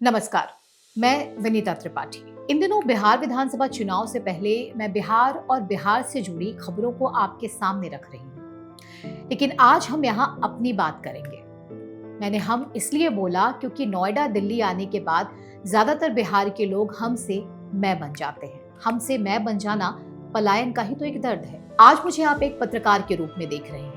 नमस्कार, मैं विनीता त्रिपाठी। इन दिनों बिहार विधानसभा चुनाव से पहले मैं बिहार और बिहार से जुड़ी खबरों को आपके सामने रख रही हूँ। लेकिन आज हम यहाँ अपनी बात करेंगे। मैंने हम इसलिए बोला क्योंकि नोएडा दिल्ली आने के बाद ज्यादातर बिहार के लोग हमसे मैं बन जाते हैं। हमसे मैं बन जाना पलायन का ही तो एक दर्द है। आज मुझे आप एक पत्रकार के रूप में देख रहे हैं,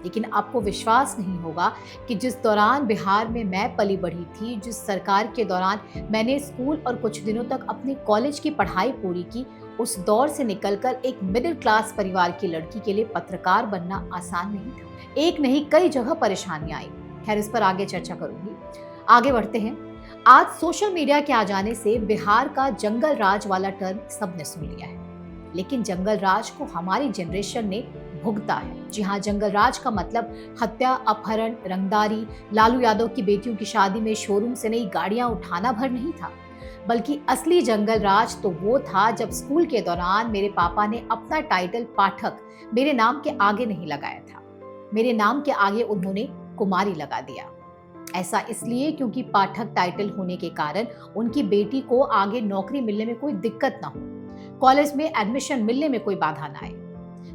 लेकिन आपको विश्वास नहीं होगा कि जिस दौरान बिहार में मैं पली बढ़ी थी, जिस सरकार के दौरान मैंने स्कूल और कुछ दिनों तक अपनी कॉलेज की पढ़ाई पूरी की, उस दौर से निकलकर एक मिडिल क्लास परिवार की लड़की के लिए पत्रकार बनना आसान नहीं था। एक नहीं, कई जगह परेशानियां आई। खैर, इस पर आगे चर्चा करूंगी। आगे बढ़ते हैं। आज सोशल मीडिया के आ जाने से बिहार का जंगल राज वाला टर्म सबने सुन लिया है, लेकिन जंगल राज को हमारी जनरेशन ने भुगता है। जी हाँ, जंगल राज का मतलब हत्या, अपहरण, रंगदारी, लालू यादव की बेटियों की शादी में शोरूम से नई गाड़ियां उठाना भर नहीं था, बल्कि असली जंगल राज तो वो था जब स्कूल के दौरान मेरे पापा ने अपना टाइटल पाठक मेरे नाम के आगे नहीं लगाया था। मेरे नाम के आगे उन्होंने कुमारी लगा दिया। ऐसा इसलिए क्योंकि पाठक टाइटल होने के कारण उनकी बेटी को आगे नौकरी मिलने में कोई दिक्कत ना हो, कॉलेज में एडमिशन मिलने में कोई बाधा ना आए,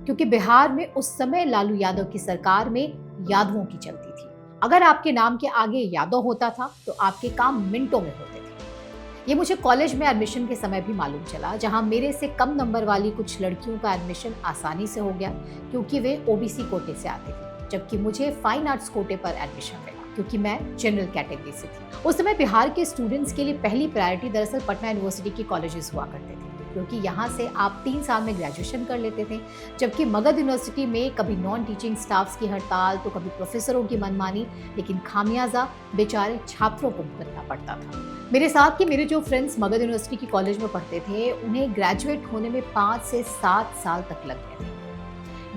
क्योंकि बिहार में उस समय लालू यादव की सरकार में यादवों की चलती थी। अगर आपके नाम के आगे यादव होता था तो आपके काम मिनटों में होते थे। ये मुझे कॉलेज में एडमिशन के समय भी मालूम चला, जहां मेरे से कम नंबर वाली कुछ लड़कियों का एडमिशन आसानी से हो गया क्योंकि वे ओबीसी कोटे से आती थी, जबकि मुझे फाइन आर्ट्स कोटे पर एडमिशन मिला क्योंकि मैं जनरल कैटेगरी से थी। उस समय बिहार के स्टूडेंट्स के लिए पहली प्रायोरिटी दरअसल पटना यूनिवर्सिटी के कॉलेजेस हुआ करते थे, क्योंकि यहाँ से आप 3 साल में ग्रेजुएशन कर लेते थे, जबकि मगध यूनिवर्सिटी में कभी नॉन टीचिंग स्टाफ्स की हड़ताल तो कभी प्रोफेसरों की मनमानी, लेकिन खामियाजा बेचारे छात्रों को भुगतना पड़ता था। मेरे साथ के मेरे जो फ्रेंड्स मगध यूनिवर्सिटी की कॉलेज में पढ़ते थे, उन्हें ग्रेजुएट होने में 5 से 7 साल तक लग गए थे।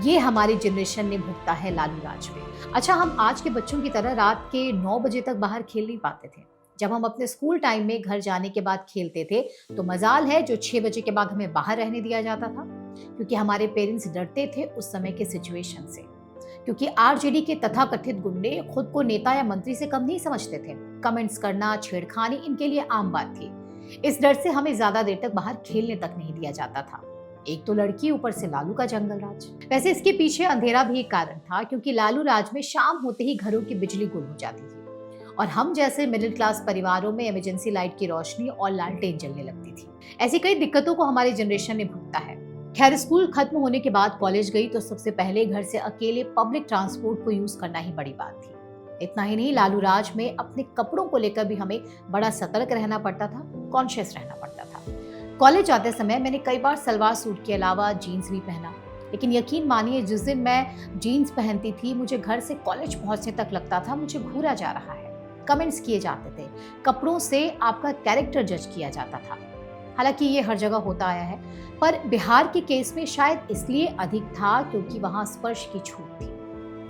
ये हमारी जनरेशन ने भुगता है लालू राज में। अच्छा, हम आज के बच्चों की तरह रात के 9 बजे तक बाहर खेल नहीं पाते थे। जब हम अपने स्कूल टाइम में घर जाने के बाद खेलते थे तो मजाल है जो 6 बजे के बाद हमें बाहर रहने दिया जाता था, क्योंकि हमारे पेरेंट्स डरते थे उस समय के सिचुएशन से, क्योंकि आरजेडी के तथाकथित गुंडे खुद को नेता या मंत्री से कम नहीं समझते थे। कमेंट्स करना, छेड़खानी इनके लिए आम बात थी। इस डर से हमें ज्यादा देर तक बाहर खेलने तक नहीं दिया जाता था। एक तो लड़की, ऊपर से लालू का जंगल राज। वैसे इसके पीछे अंधेरा भी एक कारण था, क्योंकि लालू राज में शाम होते ही घरों की बिजली गुल हो जाती थी और हम जैसे मिडिल क्लास परिवारों में इमरजेंसी लाइट की रोशनी और लालटेन जलने लगती थी। ऐसी कई दिक्कतों को हमारी जनरेशन ने भुगता है। खैर, स्कूल खत्म होने के बाद कॉलेज गई तो सबसे पहले घर से अकेले पब्लिक ट्रांसपोर्ट को यूज करना ही बड़ी बात थी। इतना ही नहीं, लालू राज में अपने कपड़ों को लेकर भी हमें बड़ा सतर्क रहना पड़ता था, कॉन्शियस रहना पड़ता था। कॉलेज जाते समय मैंने कई बार सलवार सूट के अलावा जीन्स भी पहना, लेकिन यकीन मानिए जिस दिन मैं जीन्स पहनती थी, मुझे घर से कॉलेज पहुंचने तक लगता था मुझे घूरा जा रहा है। कमेंट्स किए जाते थे, कपड़ों से आपका कैरेक्टर जज किया जाता था। हालांकि ये हर जगह होता आया है, पर बिहार के केस में शायद इसलिए अधिक था क्योंकि वहां स्पर्श की छूट थी।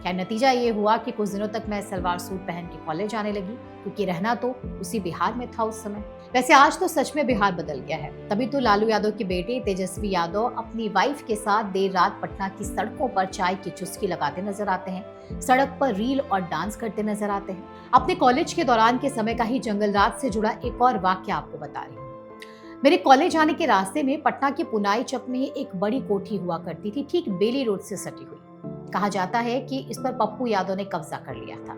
क्या नतीजा ये हुआ कि कुछ दिनों तक मैं सलवार सूट पहन के कॉलेज आने लगी, क्योंकि रहना तो उसी बिहार में था उस समय। वैसे आज तो सच में बिहार बदल गया है। तभी तो लालू यादव के बेटे तेजस्वी यादव अपनी वाइफ के साथ देर रात पटना की सड़कों पर चाय की चुस्की लगाते नजर आते हैं, सड़क पर रील और डांस करते नजर आते हैं। अपने कॉलेज के दौरान के समय का ही जंगल राज से जुड़ा एक और वाक्य आपको बता रही हूँ। मेरे कॉलेज आने के रास्ते में पटना के पुनाई चक में एक बड़ी कोठी हुआ करती थी, ठीक बेली रोड से सटी हुई। कहा जाता है कि इस पर पप्पू यादव ने कब्जा कर लिया था।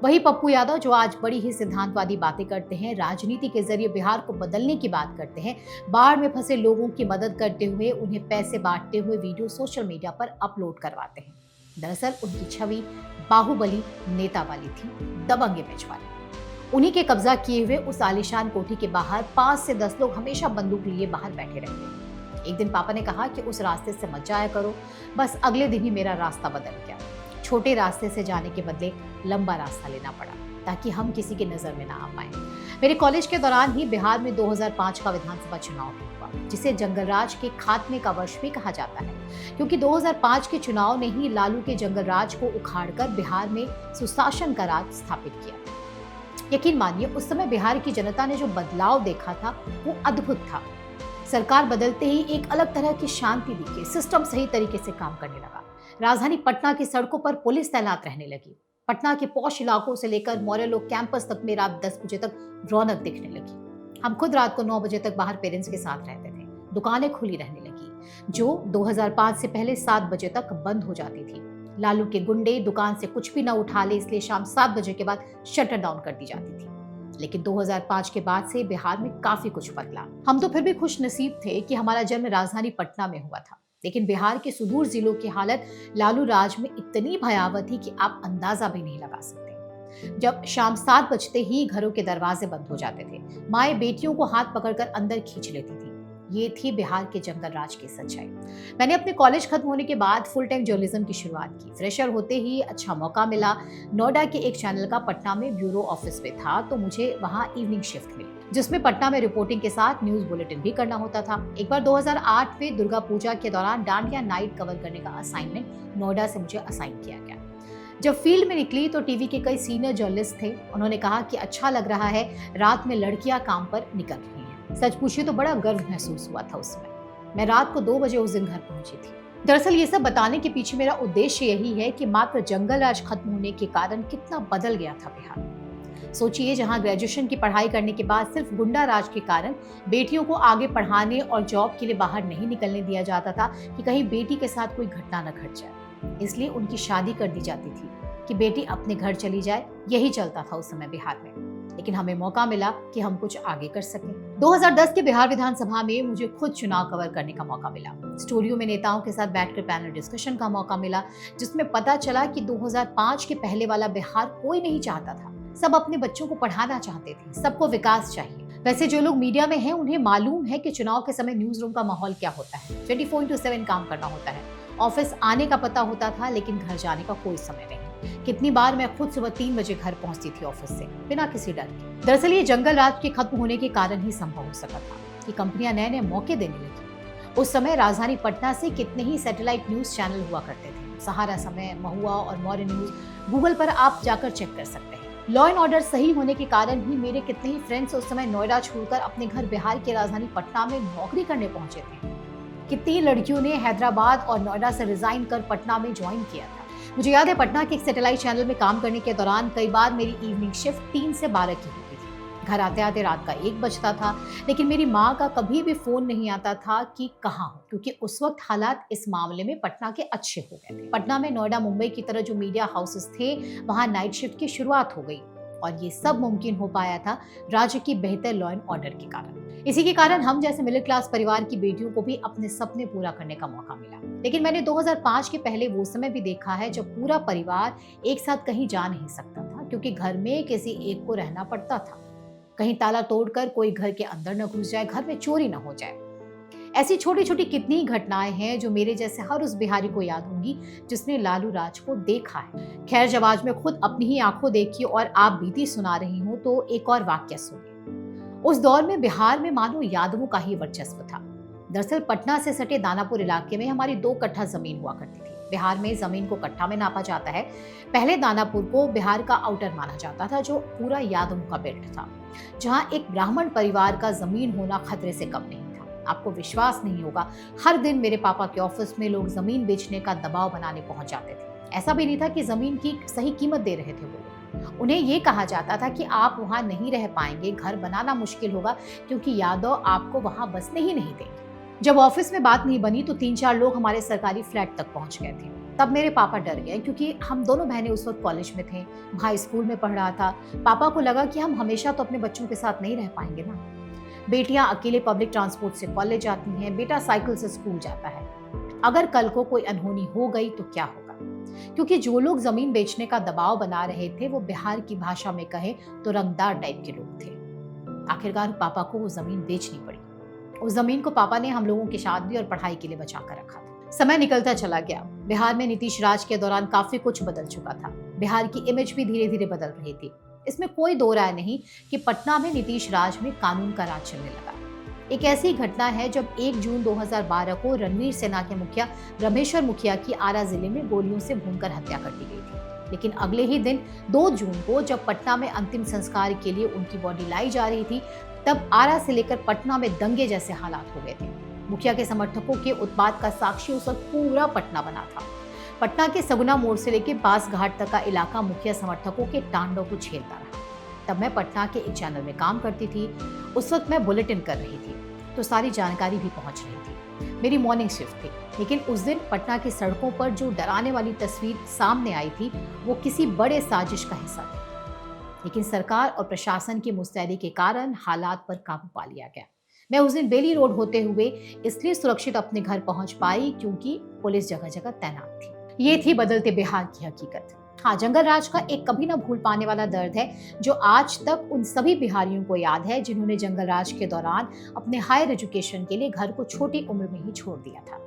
वही पप्पू यादव जो आज बड़ी ही सिद्धांतवादी बातें करते हैं, राजनीति के जरिए बिहार को बदलने की बात करते हैं, बाढ़ में फंसे लोगों की मदद करते हुए, उन्हें पैसे बांटते हुए वीडियो सोशल मीडिया पर अपलोड करवाते हैं। दरअसल उनकी छवि बाहुबली नेता वाली थी, दबंग इमेज वाली। उन्हीं के कब्जा किए हुए उस आलीशान कोठी के बाहर 5 से 10 लोग हमेशा बंदूक लिए बाहर बैठे रहते हैं। एक दिन पापा ने कहा कि उस रास्ते से मत जाया करो। बस अगले दिन ही मेरा रास्ता बदल गया। छोटे रास्ते से जाने के बदले लंबा रास्ता लेना पड़ा ताकि हम किसी की नजर में ना आ पाए। मेरे कॉलेज के दौरान ही बिहार में 2005 का विधानसभा चुनाव हुआ, जिसे जंगल राज के खात्मे का वर्ष भी कहा जाता है, क्योंकि 2005 के चुनाव ने ही लालू के जंगल राज को उखाड़कर बिहार में सुशासन का राज स्थापित किया। यकीन मानिए उस समय बिहार की जनता ने जो बदलाव देखा था वो अद्भुत था। सरकार बदलते ही एक अलग तरह की शांति दिखी, सिस्टम सही तरीके से काम करने लगा, राजधानी पटना की सड़कों पर पुलिस तैनात रहने लगी, पटना के पॉश इलाकों से लेकर मोरेलो कैंपस तक में रात 10 बजे तक रौनक दिखने लगी। हम खुद रात को 9 बजे तक बाहर पेरेंट्स के साथ रहते थे। दुकानें खुली रहने लगी जो 2005 से पहले 7 बजे तक बंद हो जाती थी। लालू के गुंडे दुकान से कुछ भी न उठा ले, इसलिए शाम 7 बजे के बाद शटर डाउन कर दी जाती थी। लेकिन 2005 के बाद से बिहार में काफी कुछ बदला। हम तो फिर भी खुश नसीब थे कि हमारा जन्म राजधानी पटना में हुआ था, लेकिन बिहार के सुदूर जिलों की हालत लालू राज में इतनी भयावह थी कि आप अंदाजा भी नहीं लगा सकते। जब शाम 7 बजते ही घरों के दरवाजे बंद हो जाते थे, माएं बेटियों को हाथ पकड़कर अंदर खींच लेती थी। ये थी बिहार के जंगल राज की सच्चाई। मैंने अपने कॉलेज खत्म होने के बाद फुल टाइम जर्नलिज्म की शुरुआत की। फ्रेशर होते ही अच्छा मौका मिला। नोएडा के एक चैनल का पटना में ब्यूरो ऑफिस में था, तो मुझे वहां इवनिंग शिफ्ट मिली, जिसमें पटना में रिपोर्टिंग के साथ न्यूज बुलेटिन भी करना होता था। एक बार 2008 में दुर्गा पूजा के दौरान डांडिया नाइट कवर करने का असाइनमेंट नोएडा से मुझे असाइन किया गया। जब फील्ड में निकली तो टीवी के कई सीनियर जर्नलिस्ट थे। उन्होंने कहा कि अच्छा लग रहा है, रात में लड़कियां काम पर निकल रही हैं। सच पूछिए तो बड़ा गर्व महसूस हुआ था उस समय। मैं रात को 2 बजे उस दिन घर पहुंची थी। दरअसल ये सब बताने के पीछे मेरा उद्देश्य यही है कि मात्र जंगल राज खत्म होने के कारण कितना बदल गया था बिहार। सोचिए, जहां ग्रेजुएशन की पढ़ाई करने के बाद सिर्फ गुंडा राज के कारण बेटियों को आगे पढ़ाने और जॉब के लिए बाहर नहीं निकलने दिया जाता था कि कहीं बेटी के साथ कोई घटना न घट जाए, इसलिए उनकी शादी कर दी जाती थी कि बेटी अपने घर चली जाए। यही चलता था उस समय बिहार में। लेकिन हमें मौका मिला कि हम कुछ आगे कर सकें। 2010 के बिहार विधानसभा में मुझे खुद चुनाव कवर करने का मौका मिला। स्टूडियो में नेताओं के साथ बैठकर पैनल डिस्कशन का मौका मिला, जिसमें पता चला कि 2005 के पहले वाला बिहार कोई नहीं चाहता था। सब अपने बच्चों को पढ़ाना चाहते थे, सबको विकास चाहिए। वैसे जो लोग मीडिया में हैं, उन्हें मालूम है कि चुनाव के समय न्यूज रूम का माहौल क्या होता है। 24/7 काम करना होता है। ऑफिस आने का पता होता था, लेकिन घर जाने का कोई समय नहीं। कितनी बार मैं खुद सुबह 3 बजे घर पहुंचती थी ऑफिस से, बिना किसी डर के। दरअसल ये जंगल राज के खत्म होने के कारण ही संभव हो सका था कि कंपनियां नए नए मौके देने लगी। उस समय राजधानी पटना से कितने ही सैटेलाइट न्यूज चैनल हुआ करते थे। सहारा समय, महुआ और मॉर्निंग न्यूज, गूगल पर आप जाकर चेक कर सकते हैं। लॉ एंड ऑर्डर सही होने के कारण ही मेरे कितने ही फ्रेंड्स उस समय नोएडा छोड़कर अपने घर बिहार के राजधानी पटना में नौकरी करने पहुंचे थे। कितनी लड़कियों ने हैदराबाद और नोएडा से रिजाइन कर पटना में ज्वाइन किया था। मुझे याद है, पटना के एक सैटेलाइट चैनल में काम करने के दौरान कई बार मेरी इवनिंग शिफ्ट 3 से 12 की होती थी। घर आते आते रात का 1 बजता था, लेकिन मेरी माँ का कभी भी फोन नहीं आता था कि कहाँ हो, क्योंकि उस वक्त हालात इस मामले में पटना के अच्छे हो गए थे। पटना में नोएडा, मुंबई की तरह जो मीडिया हाउसेस थे, वहाँ नाइट शिफ्ट की शुरुआत हो गई, और ये सब मुमकिन हो पाया था राज्य की बेहतर लॉ एंड ऑर्डर के कारण। इसी के कारण हम जैसे मिडिल क्लास परिवार की बेटियों को भी अपने सपने पूरा करने का मौका मिला। लेकिन मैंने 2005 के पहले वो समय भी देखा है जब पूरा परिवार एक साथ कहीं जा नहीं सकता था, क्योंकि घर में किसी एक को रहना पड़ता था। कहीं ताला तोड़कर कोई घर के अंदर न घुस जाए, घर में चोरी न हो जाए। ऐसी छोटी छोटी कितनी ही घटनाएं हैं जो मेरे जैसे हर उस बिहारी को याद होंगी जिसने लालू राज को देखा है। खैर, जब आज मैं खुद अपनी ही आंखों देखी और आप बीती सुना रही हूँ, तो एक और वाक्य सुनिए। उस दौर में बिहार में मानो यादवों का ही वर्चस्व था। दरअसल पटना से सटे दानापुर इलाके में हमारी 2 कट्ठा जमीन हुआ करती थी। बिहार में जमीन को कट्ठा में नापा जाता है। पहले दानापुर को बिहार का आउटर माना जाता था, जो पूरा यादवों का बेल्ट था, जहाँ एक ब्राह्मण परिवार का जमीन होना खतरे से कम नहीं था। आपको विश्वास नहीं होगा, हर दिन मेरे पापा के ऑफिस में लोग जमीन बेचने का दबाव बनाने पहुंच जाते थे। ऐसा भी नहीं था कि जमीन की सही कीमत दे रहे थे वो। उन्हें ये कहा जाता था कि आप वहां नहीं रह पाएंगे, घर बनाना मुश्किल होगा, क्योंकि यादव आपको वहां बसने ही नहीं देंगे। जब ऑफिस में बात नहीं बनी तो 3-4 लोग हमारे सरकारी फ्लैट तक पहुंच गए थे। तब मेरे पापा डर गए, क्योंकि हम दोनों बहनें उस वक्त कॉलेज में थे, भाई स्कूल में पढ़ रहा था। पापा को लगा कि हम हमेशा तो अपने बच्चों के साथ नहीं रह पाएंगे ना। बेटियां अकेले पब्लिक ट्रांसपोर्ट से कॉलेज जाती हैं, बेटा साइकिल से स्कूल जाता है। अगर कल को कोई अनहोनी हो गई तो क्या होगा? क्योंकि जो लोग जमीन बेचने का दबाव बना रहे थे वो बिहार की भाषा में कहे तो रंगदार टाइप के लोग थे। आखिरकार पापा को वो जमीन बेचनी पड़ी। उस जमीन को पापा ने हम लोगों की शादी और पढ़ाई के लिए बचा कर रखा था। समय निकलता चला गया। बिहार में नीतीश राज के दौरान काफी कुछ बदल चुका था। बिहार की इमेज भी धीरे धीरे बदल रही थी। इसमें कोई दो राय नहीं कि पटना में नीतीश राज में कानून का राज चलने लगा। एक ऐसी घटना है जब 1 जून 2012 को रणवीर सेना के मुखिया रमेश्वर मुखिया की आरा जिले में गोलियों से भूनकर हत्या कर दी गई थी। लेकिन अगले ही दिन 2 जून को जब पटना में अंतिम संस्कार के लिए उनकी बॉडी लाई जा रही थी, तब आरा से लेकर पटना में दंगे जैसे हालात हो गए थे। मुखिया के समर्थकों के उत्पात का साक्षी उस वक्त पूरा पटना बना था। पटना के सगुना मोड़ से लेकर बास घाट तक का इलाका मुखिया समर्थकों के तांडव को झेलता रहा। तब मैं पटना के एक चैनल में काम करती थी। उस वक्त मैं बुलेटिन कर रही थी तो सारी जानकारी भी पहुंच रही थी। मेरी मॉर्निंग शिफ्ट थी, लेकिन उस दिन पटना की सड़कों पर जो डराने वाली तस्वीर सामने आई थी वो किसी बड़े साजिश का हिस्सा थी। लेकिन सरकार और प्रशासन की मुस्तैदी के कारण हालात पर काबू पा लिया गया। मैं उस दिन बेली रोड होते हुए इसलिए सुरक्षित अपने घर पहुंच पाई क्योंकि पुलिस जगह जगह तैनात थी। ये थी बदलते बिहार की हकीकत। हाँ, जंगल राज का एक कभी ना भूल पाने वाला दर्द है जो आज तक उन सभी बिहारियों को याद है जिन्होंने जंगल राज के दौरान अपने हायर एजुकेशन के लिए घर को छोटी उम्र में ही छोड़ दिया था।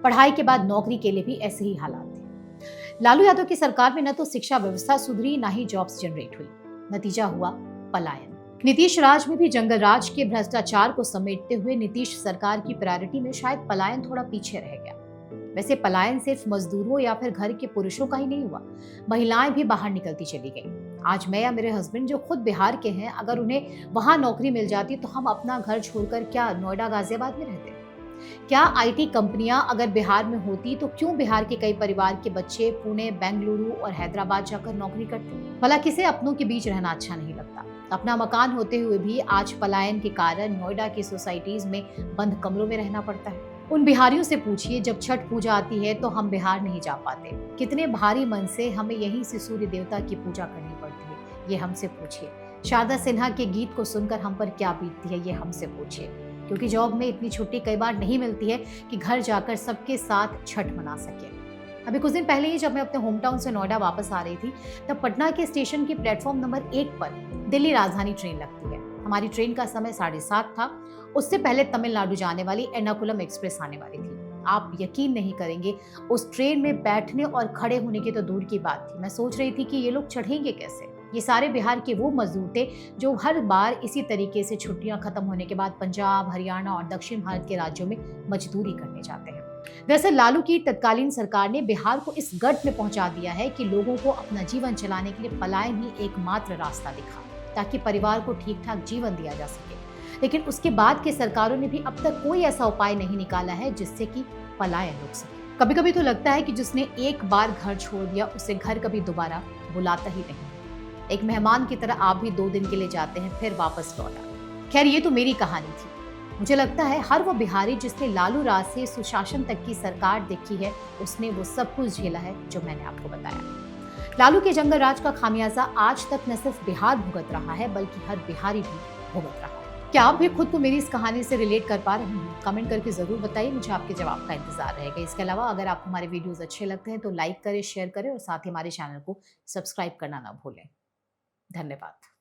पढ़ाई के बाद नौकरी के लिए भी ऐसे ही हालात थे। लालू यादव की सरकार में न तो शिक्षा व्यवस्था सुधरी, ना ही जॉब्स जनरेट हुई। नतीजा हुआ पलायन। नीतीश राज में भी जंगल राज के भ्रष्टाचार को समेटते हुए नीतीश सरकार की प्रायोरिटी में शायद पलायन थोड़ा पीछे रह गया। वैसे पलायन सिर्फ मजदूरों या फिर घर के पुरुषों का ही नहीं हुआ, महिलाएं भी बाहर निकलती चली गई। आज मैं या मेरे हस्बैंड जो खुद बिहार के हैं, अगर उन्हें वहां नौकरी मिल जाती तो हम अपना घर छोड़कर क्या नोएडा गाजियाबाद में रहते? क्या आईटी कंपनियां अगर बिहार में होती तो क्यों बिहार के कई परिवार के बच्चे पुणे, बेंगलुरु और हैदराबाद जाकर नौकरी करते? भला किसे अपनों के बीच रहना अच्छा नहीं लगता? अपना मकान होते हुए भी आज पलायन के कारण नोएडा की सोसाइटीज में बंद कमरों में रहना पड़ता है। उन बिहारियों से पूछिए, जब छठ पूजा आती है तो हम बिहार नहीं जा पाते। कितने भारी मन से हमें यहीं से सूर्य देवता की पूजा करनी पड़ती है, ये हमसे पूछिए। शारदा सिन्हा के गीत को सुनकर हम पर क्या बीतती है, ये हमसे पूछिए। क्योंकि जॉब में इतनी छुट्टी कई बार नहीं मिलती है कि घर जाकर सबके साथ छठ मना सके। अभी कुछ दिन पहले ही जब मैं अपने होम टाउन से नोएडा वापस आ रही थी, तब पटना के स्टेशन के प्लेटफॉर्म नंबर 1 पर दिल्ली राजधानी ट्रेन लगती है। हमारी ट्रेन का समय 7:30 था। उससे पहले तमिलनाडु जाने वाली एर्नाकुलम एक्सप्रेस आने वाली थी। आप यकीन नहीं करेंगे, उस ट्रेन में बैठने और खड़े होने की तो दूर की बात थी, मैं सोच रही थी कि ये लोग चढ़ेंगे कैसे। ये सारे बिहार के वो मजदूर थे जो हर बार इसी तरीके से छुट्टियां खत्म होने के बाद पंजाब, हरियाणा और दक्षिण भारत के राज्यों में मजदूरी करने जाते हैं। दरअसल लालू की तत्कालीन सरकार ने बिहार को इस गढ़ में पहुंचा दिया है कि लोगों को अपना जीवन चलाने के लिए पलायन ही एकमात्र रास्ता दिखा, ताकि परिवार को ठीक ठाक जीवन दिया जा सके। लेकिन उसके बाद की सरकारों ने भी अब तक कोई ऐसा उपाय नहीं निकाला है जिससे कि पलायन रुक सके। कभी कभी तो लगता है कि जिसने एक बार घर छोड़ दिया उसे घर कभी दोबारा बुलाता ही नहीं। एक मेहमान की तरह आप भी 2 दिन के लिए जाते हैं, फिर वापस लौटा। खैर, ये तो मेरी कहानी थी। मुझे लगता है हर वो बिहारी जिसने लालू राज से सुशासन तक की सरकार देखी है, उसने वो सब कुछ झेला है जो मैंने आपको बताया। लालू के जंगल राज का खामियाजा आज तक न सिर्फ बिहार भुगत रहा है, बल्कि हर बिहारी भी भुगत रहा है। क्या आप भी खुद को मेरी इस कहानी से रिलेट कर पा रहे हैं? कमेंट करके जरूर बताइए, मुझे आपके जवाब का इंतजार रहेगा। इसके अलावा अगर आपको हमारे वीडियोस अच्छे लगते हैं तो लाइक करें, शेयर करें और साथ ही हमारे चैनल को सब्सक्राइब करना ना भूलें। धन्यवाद।